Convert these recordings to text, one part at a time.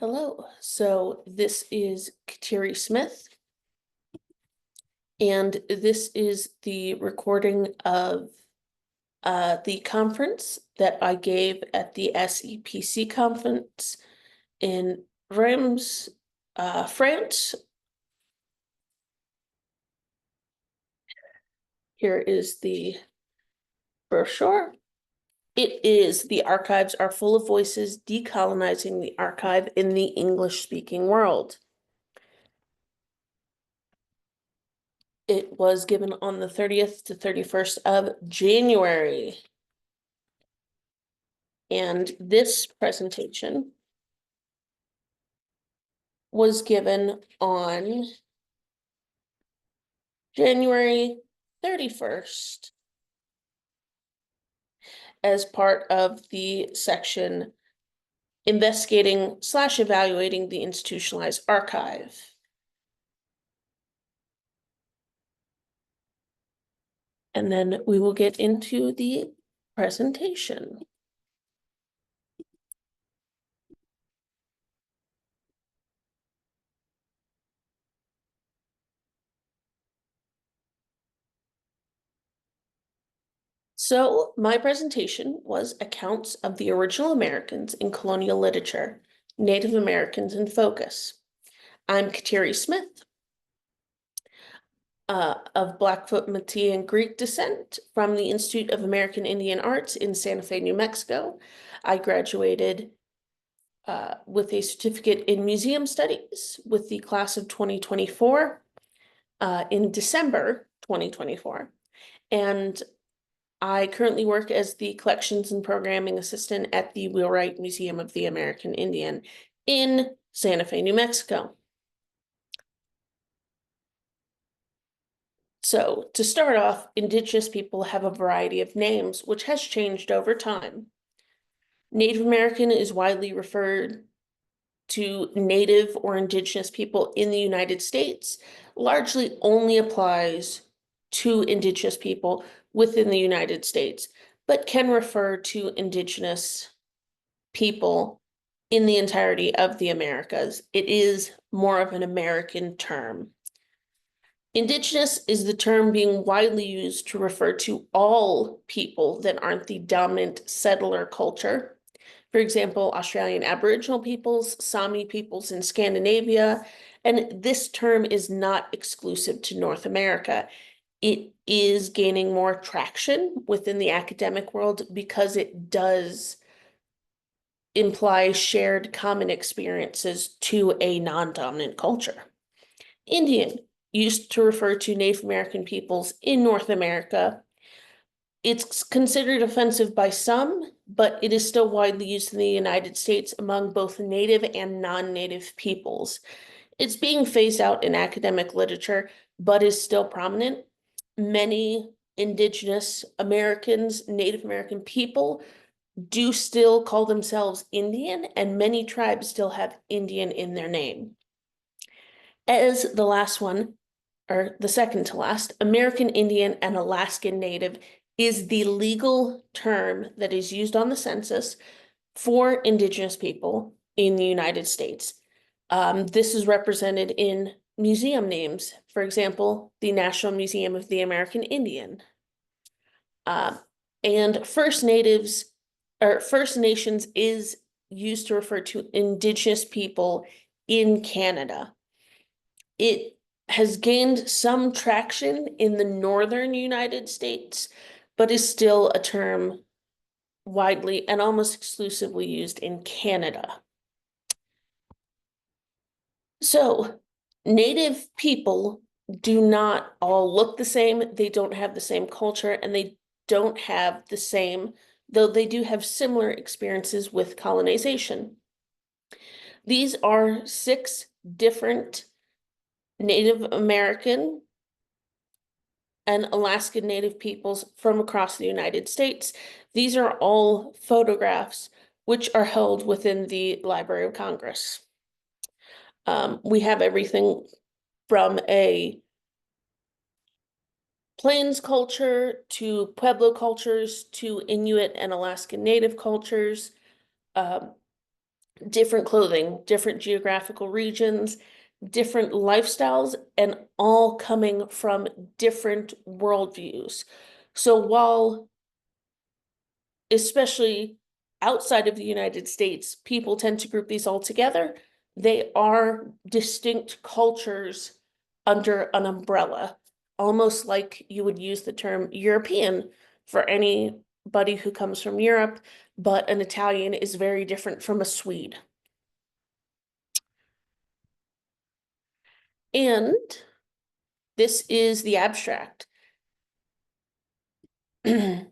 Hello, so this is Kateri Smith, and this is the recording of the conference that I gave at the SEPC conference in Reims, France. Here is the brochure. It is "The Archives Are Full of Voices, Decolonizing the Archive in the English-Speaking World." It was given on the 30th to 31st of January. And this presentation was given on January 31st as part of the section Investigating/Evaluating the Institutionalized Archive. And then we will get into the presentation. So my presentation was Accounts of the Original Americans in Colonial Literature, Native Americans in Focus. I'm Kateri Smith, of Blackfoot, Métis, and Greek descent from the Institute of American Indian Arts in Santa Fe, New Mexico. I graduated with a certificate in museum studies with the class of 2024 in December 2024. And I currently work as the Collections and Programming Assistant at the Wheelwright Museum of the American Indian in Santa Fe, New Mexico. So to start off, Indigenous people have a variety of names, which has changed over time. Native American is widely referred to Native or Indigenous people in the United States, largely only applies to Indigenous people within the United States, but can refer to Indigenous people in the entirety of the Americas. It is more of an American term. Indigenous is the term being widely used to refer to all people that aren't the dominant settler culture. For example, Australian Aboriginal peoples, Sami peoples in Scandinavia, and this term is not exclusive to North America. It is gaining more traction within the academic world because it does imply shared common experiences to a non-dominant culture. Indian used to refer to Native American peoples in North America. It's considered offensive by some, but it is still widely used in the United States among both Native and non-Native peoples. It's being phased out in academic literature, but is still prominent. Many Indigenous Americans, Native American people do still call themselves Indian, and many tribes still have Indian in their name. As the last one, or the second to last, American Indian and Alaskan Native is the legal term that is used on the census for Indigenous people in the United States. This is represented in museum names. For example, the National Museum of the American Indian. And First Nations is used to refer to Indigenous people in Canada. It has gained some traction in the northern United States, but is still a term widely and almost exclusively used in Canada. So, Native people do not all look the same, they don't have the same culture, and they don't have the same, though they do have similar experiences with colonization. These are 6 different Native American and Alaskan Native peoples from across the United States. These are all photographs which are held within the Library of Congress. We have everything from a Plains culture to Pueblo cultures to Inuit and Alaskan Native cultures. different clothing, different geographical regions, different lifestyles, and all coming from different worldviews. So while, especially outside of the United States, people tend to group these all together, they are distinct cultures under an umbrella, almost like you would use the term European for anybody who comes from Europe, but an Italian is very different from a Swede. And this is the abstract. The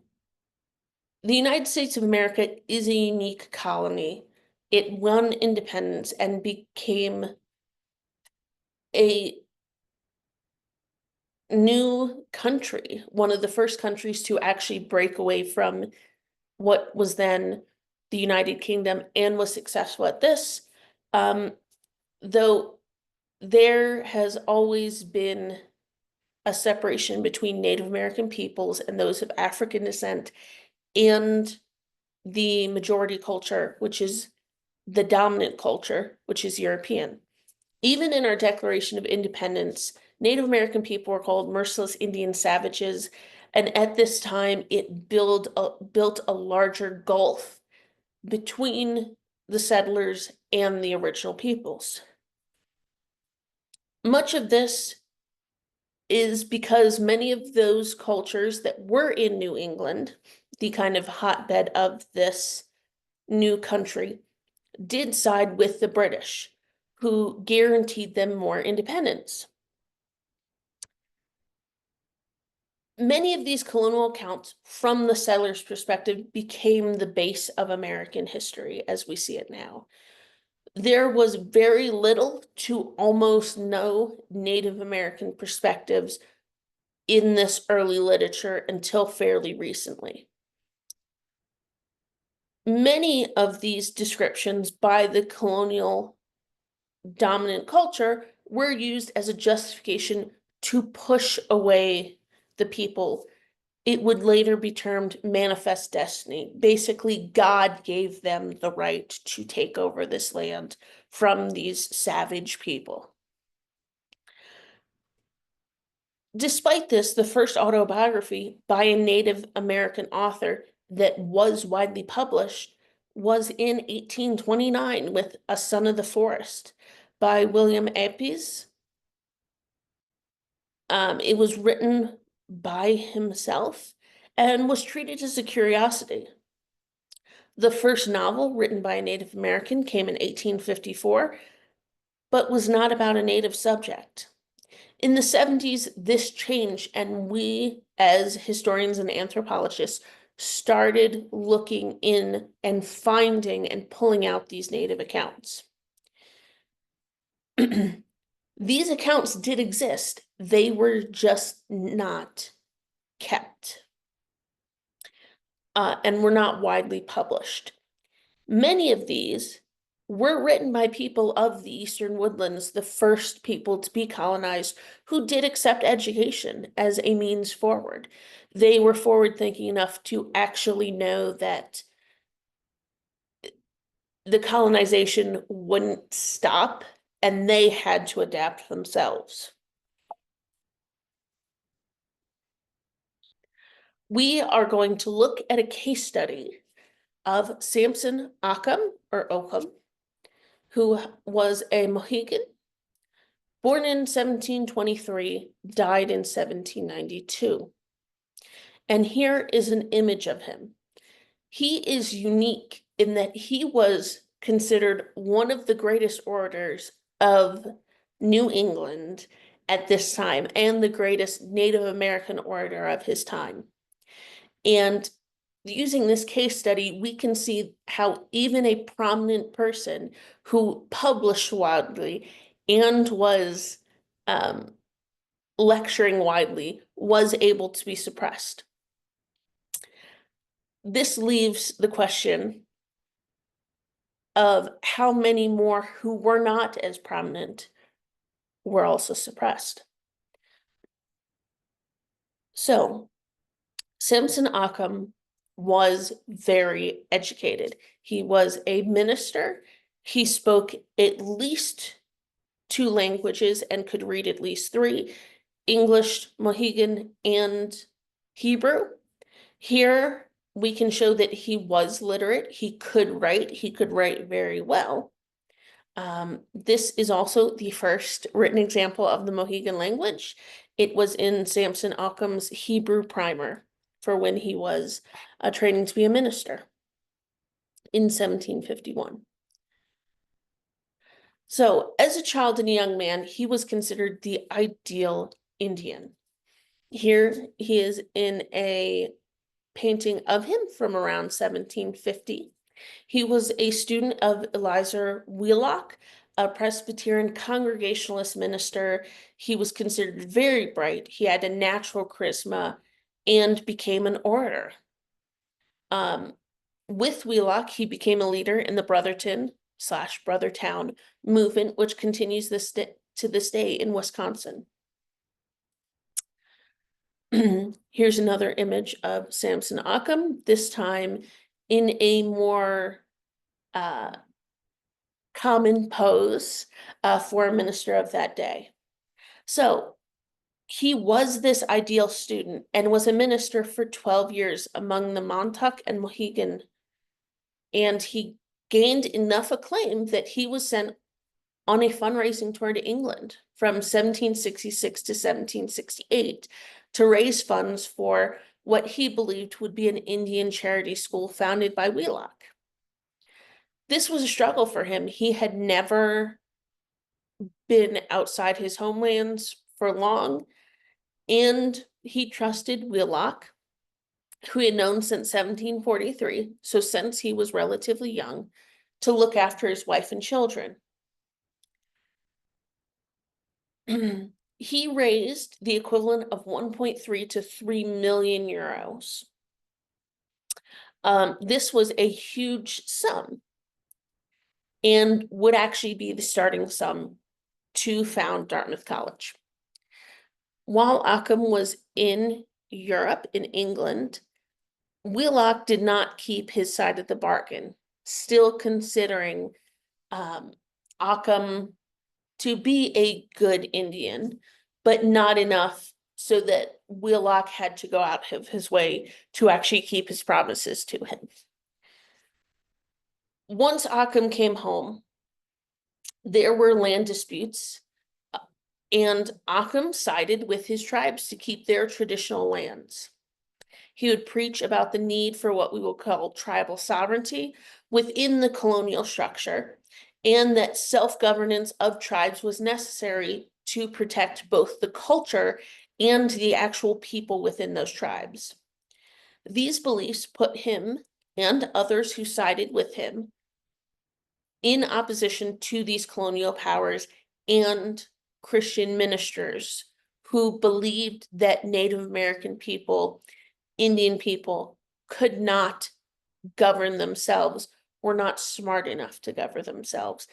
United States of America is a unique colony. It won independence and became a new country, one of the first countries to actually break away from what was then the United Kingdom and was successful at this. Though there has always been a separation between Native American peoples and those of African descent and the majority culture, which is the dominant culture, which is European. Even in our Declaration of Independence, Native American people were called merciless Indian savages, and at this time it built a larger gulf between the settlers and the original peoples. Much of this is because many of those cultures that were in New England, the kind of hotbed of this new country, did side with the British, who guaranteed them more independence. Many of these colonial accounts from the settler's perspective became the base of American history as we see it now. There was very little to almost no Native American perspectives in this early literature until fairly recently. Many of these descriptions by the colonial dominant culture were used as a justification to push away the people. It would later be termed manifest destiny. Basically, God gave them the right to take over this land from these savage people. Despite this, the first autobiography by a Native American author that was widely published was in 1829 with A Son of the Forest by William Appice. It was written by himself and was treated as a curiosity. The first novel written by a Native American came in 1854, but was not about a Native subject. In the 70s, this changed, and we, as historians and anthropologists, started looking in and finding and pulling out these Native accounts. These accounts did exist. They were just not kept and were not widely published. Many of these were written by people of the Eastern Woodlands, the first people to be colonized, who did accept education as a means forward. They were forward-thinking enough to actually know that the colonization wouldn't stop, and they had to adapt themselves. We are going to look at a case study of Samson Occum, who was a Mohegan, born in 1723, died in 1792. And here is an image of him. He is unique in that he was considered one of the greatest orators of New England at this time and the greatest Native American orator of his time. And using this case study, we can see how even a prominent person who published widely and was lecturing widely was able to be suppressed. This leaves the question of how many more who were not as prominent were also suppressed. So, Samson Occum was very educated. He was a minister He spoke at least 2 languages and could read at least 3: English, Mohegan, and Hebrew. Here we can show that he was literate. He could write very well. This is also the first written example of the Mohegan language. It was in Samson Occam's Hebrew primer for when he was training to be a minister in 1751. So, as a child and a young man, he was considered the ideal Indian. Here he is in a painting of him from around 1750. He was a student of Elizur Wheelock, a Presbyterian Congregationalist minister. He was considered very bright. He had a natural charisma and became an orator. With Wheelock, he became a leader in the Brotherton/Brothertown movement, which continues to this day in Wisconsin. Here's another image of Samson Occam, this time in a more common pose for a minister of that day. So he was this ideal student and was a minister for 12 years among the Montauk and Mohegan, and he gained enough acclaim that he was sent on a fundraising tour to England from 1766 to 1768 to raise funds for what he believed would be an Indian charity school founded by Wheelock. This was a struggle for him. He had never been outside his homelands for long, and he trusted Wheelock, who he had known since 1743, so since he was relatively young, to look after his wife and children. He raised the equivalent of 1.3 to 3 million euros. This was a huge sum and would actually be the starting sum to found Dartmouth College. While Occam was in Europe, in England, Wheelock did not keep his side of the bargain, still considering Occam to be a good Indian, but not enough so that Wheelock had to go out of his way to actually keep his promises to him. Once Occam came home, there were land disputes, and Occam sided with his tribes to keep their traditional lands. He would preach about the need for what we will call tribal sovereignty within the colonial structure, and that self-governance of tribes was necessary to protect both the culture and the actual people within those tribes. These beliefs put him and others who sided with him in opposition to these colonial powers and Christian ministers who believed that Native American people, Indian people, could not govern themselves, were not smart enough to govern themselves.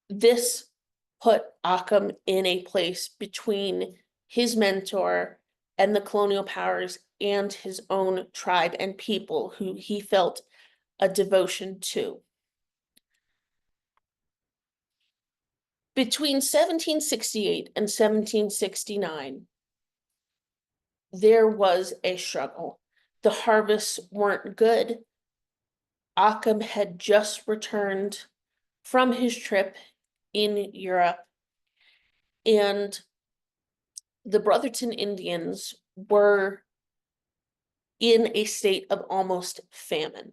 This put Occam in a place between his mentor and the colonial powers and his own tribe and people who he felt a devotion to. Between 1768 and 1769, there was a struggle. The harvests weren't good. Occam had just returned from his trip in Europe, and the Brotherton Indians were in a state of almost famine.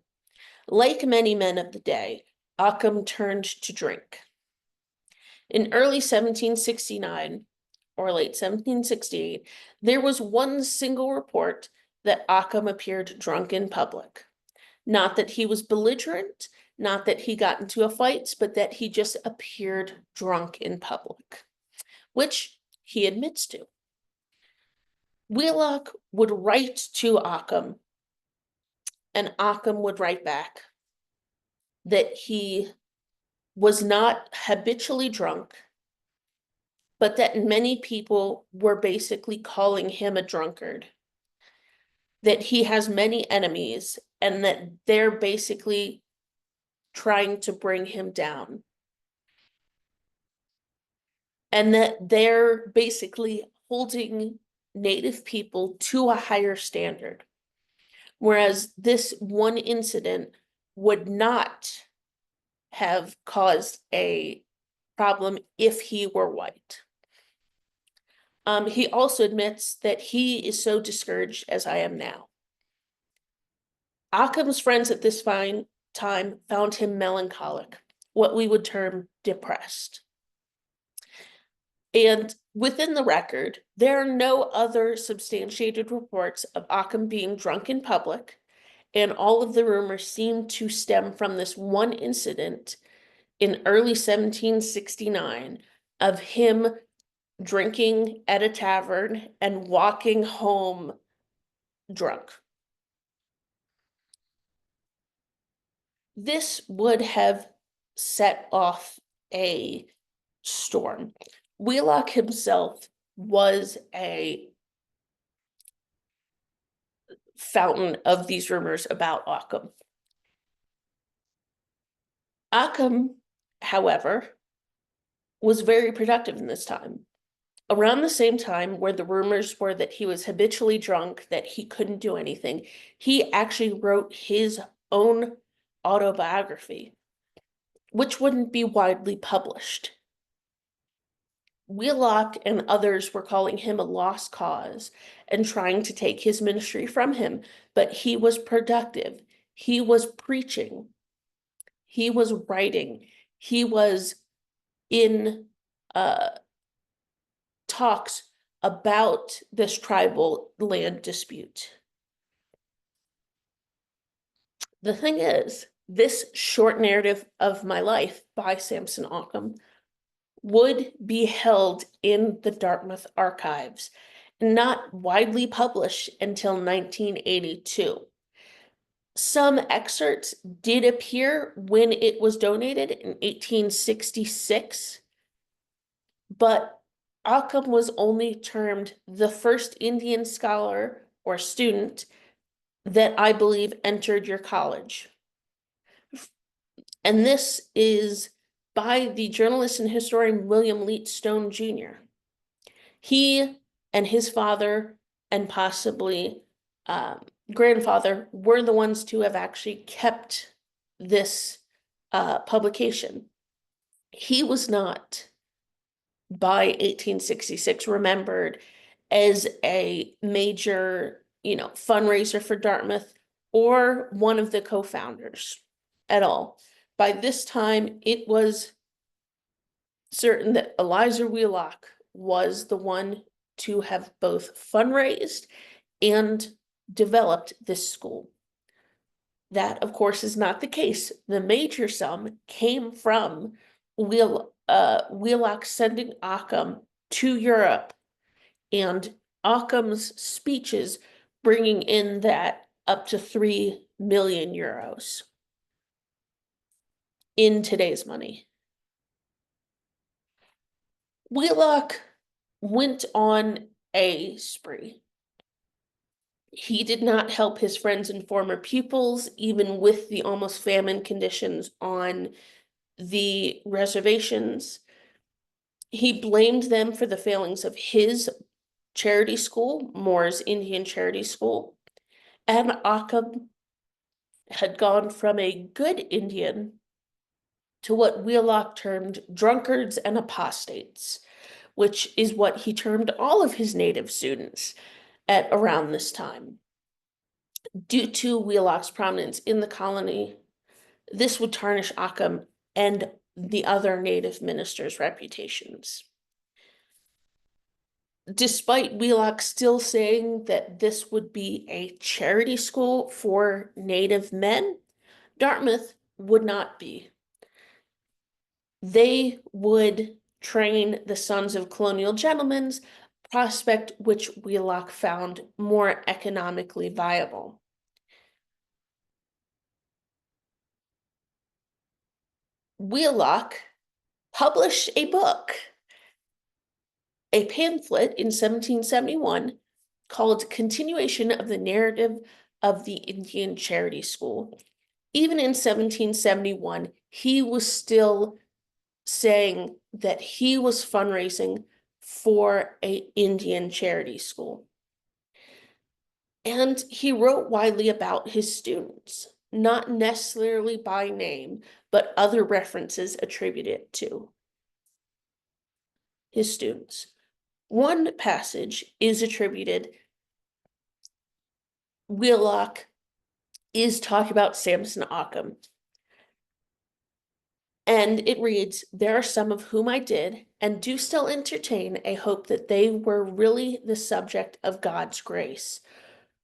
Like many men of the day, Occam turned to drink. In early 1769 or late 1768, there was one single report that Occam appeared drunk in public. Not that he was belligerent, not that he got into a fight, but that he just appeared drunk in public, which he admits to. Wheelock would write to Occam, and Occam would write back that he was not habitually drunk, but that many people were basically calling him a drunkard, that he has many enemies, and that they're basically trying to bring him down. And that they're basically holding Native people to a higher standard. Whereas this one incident would not have caused a problem if he were white. He also admits that he is so discouraged as I am now. Occam's friends at this time found him melancholic, what we would term depressed. And within the record, there are no other substantiated reports of Occam being drunk in public, and all of the rumors seem to stem from this one incident in early 1769 of him drinking at a tavern and walking home drunk. This would have set off a storm. Wheelock himself was a fountain of these rumors about Occam. Occam, however, was very productive in this time. Around the same time where the rumors were that he was habitually drunk, that he couldn't do anything, he actually wrote his own autobiography, which wouldn't be widely published. Wheelock and others were calling him a lost cause and trying to take his ministry from him, but he was productive. He was preaching. He was writing. He was in talks about this tribal land dispute. The thing is, this short narrative of my life by Samson Occam would be held in the Dartmouth archives, not widely published until 1982. Some excerpts did appear when it was donated in 1866, but Occam was only termed the first Indian scholar or student that I believe entered your college. And this is by the journalist and historian William Leete Stone Jr. He and his father and possibly grandfather were the ones to have actually kept this publication. He was not, by 1866, remembered as a major, fundraiser for Dartmouth or one of the co-founders at all. By this time, it was certain that Eliza Wheelock was the one to have both fundraised and developed this school. That, of course, is not the case. The major sum came from Wheelock sending Occam to Europe and Occam's speeches bringing in that up to 3 million euros in today's money. Wheelock went on a spree. He did not help his friends and former pupils, even with the almost famine conditions on the reservations. He blamed them for the failings of his charity school, Moore's Indian Charity School, and Occam had gone from a good Indian to what Wheelock termed drunkards and apostates, which is what he termed all of his native students at around this time. Due to Wheelock's prominence in the colony, this would tarnish Occam and the other native ministers' reputations. Despite Wheelock still saying that this would be a charity school for native men, Dartmouth would not be. They would train the sons of colonial gentlemen, prospect which Wheelock found more economically viable. Wheelock published a book, a pamphlet in 1771 called Continuation of the Narrative of the Indian Charity School. Even in 1771, he was still saying that he was fundraising for an Indian charity school. And he wrote widely about his students, not necessarily by name, but other references attributed to his students. One passage is attributed, Wheelock is talking about Samson Occam. And it reads, "There are some of whom I did, and do still entertain a hope that they were really the subject of God's grace,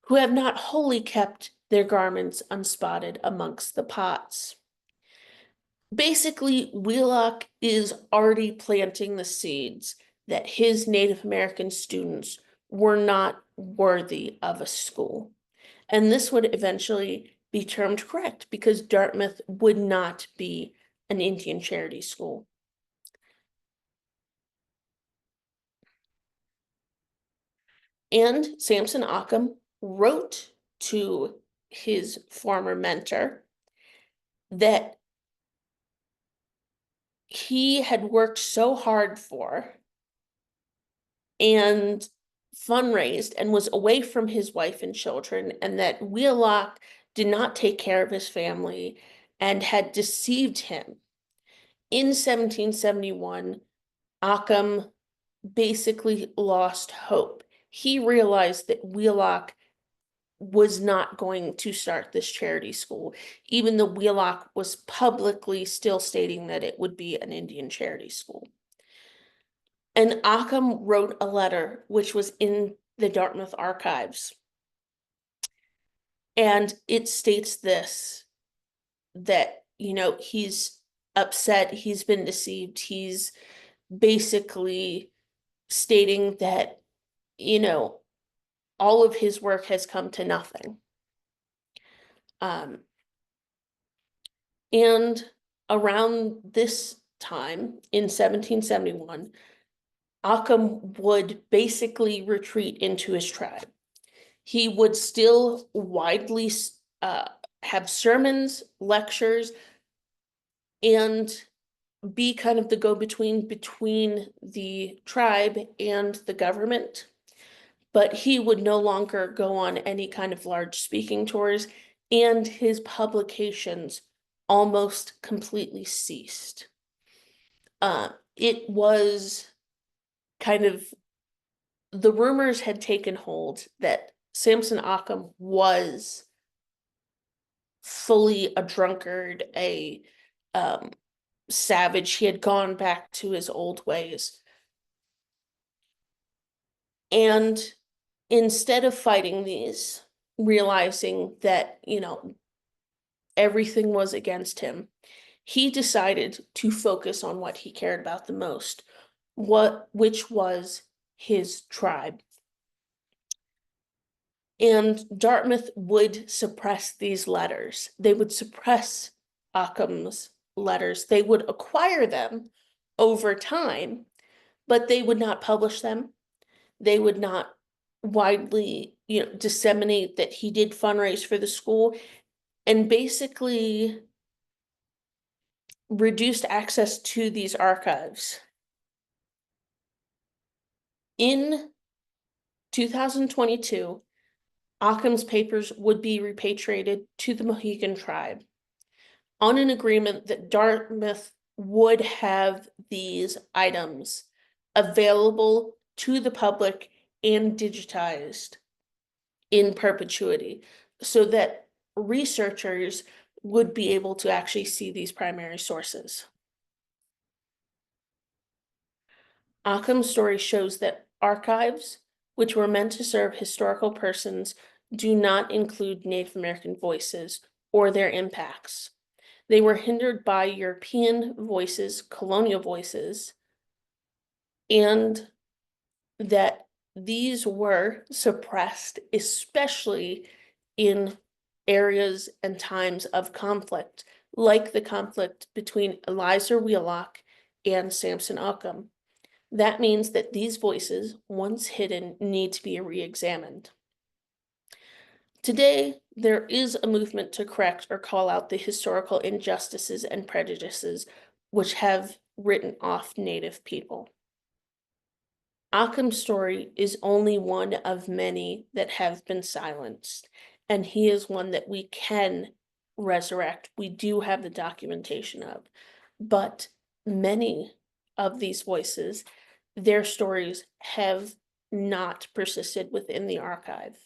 who have not wholly kept their garments unspotted amongst the pots." Basically, Wheelock is already planting the seeds that his Native American students were not worthy of a school. And this would eventually be termed correct because Dartmouth would not be an Indian charity school. And Samson Occam wrote to his former mentor that he had worked so hard for and fundraised and was away from his wife and children, and that Wheelock did not take care of his family and had deceived him. In 1771, Occam basically lost hope. He realized that Wheelock was not going to start this charity school, even though Wheelock was publicly still stating that it would be an Indian charity school. And Occam wrote a letter which was in the Dartmouth archives. And it states this, that, he's upset, he's been deceived, he's basically stating that, all of his work has come to nothing. And around this time, in 1771, Occam would basically retreat into his tribe. He would still widely have sermons, lectures, and be kind of the go-between between the tribe and the government. But he would no longer go on any kind of large speaking tours, and his publications almost completely ceased. It was kind of, the rumors had taken hold that Samson Occam was fully a drunkard, a savage. He had gone back to his old ways. And instead of fighting these, realizing that, everything was against him, he decided to focus on what he cared about the most, which was his tribe. And Dartmouth would suppress these letters. They would suppress Occam's letters. They would acquire them over time, but they would not publish them. They would not widely, disseminate that he did fundraise for the school, and basically reduced access to these archives. In 2022, Occam's papers would be repatriated to the Mohegan tribe on an agreement that Dartmouth would have these items available to the public and digitized in perpetuity, so that researchers would be able to actually see these primary sources. Occam's story shows that archives, which were meant to serve historical persons, do not include Native American voices or their impacts. They were hindered by European voices, colonial voices, and that these were suppressed, especially in areas and times of conflict, like the conflict between Eliza Wheelock and Samson Occam. That means that these voices, once hidden, need to be re-examined. Today, there is a movement to correct or call out the historical injustices and prejudices which have written off Native people. Occam's story is only one of many that have been silenced, and he is one that we can resurrect. We do have the documentation of, but many of these voices, their stories have not persisted within the archive.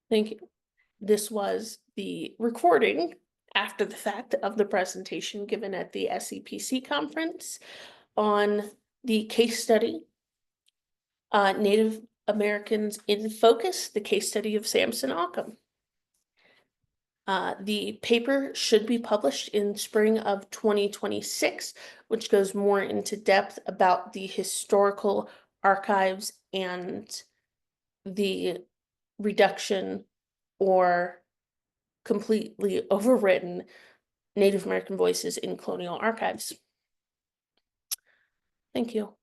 Thank you. This was the recording after the fact of the presentation given at the SEPC conference on the case study, Native Americans in Focus, the case study of Samson Occam. The paper should be published in spring of 2026, which goes more into depth about the historical archives and the reduction or completely overwritten Native American voices in colonial archives. Thank you.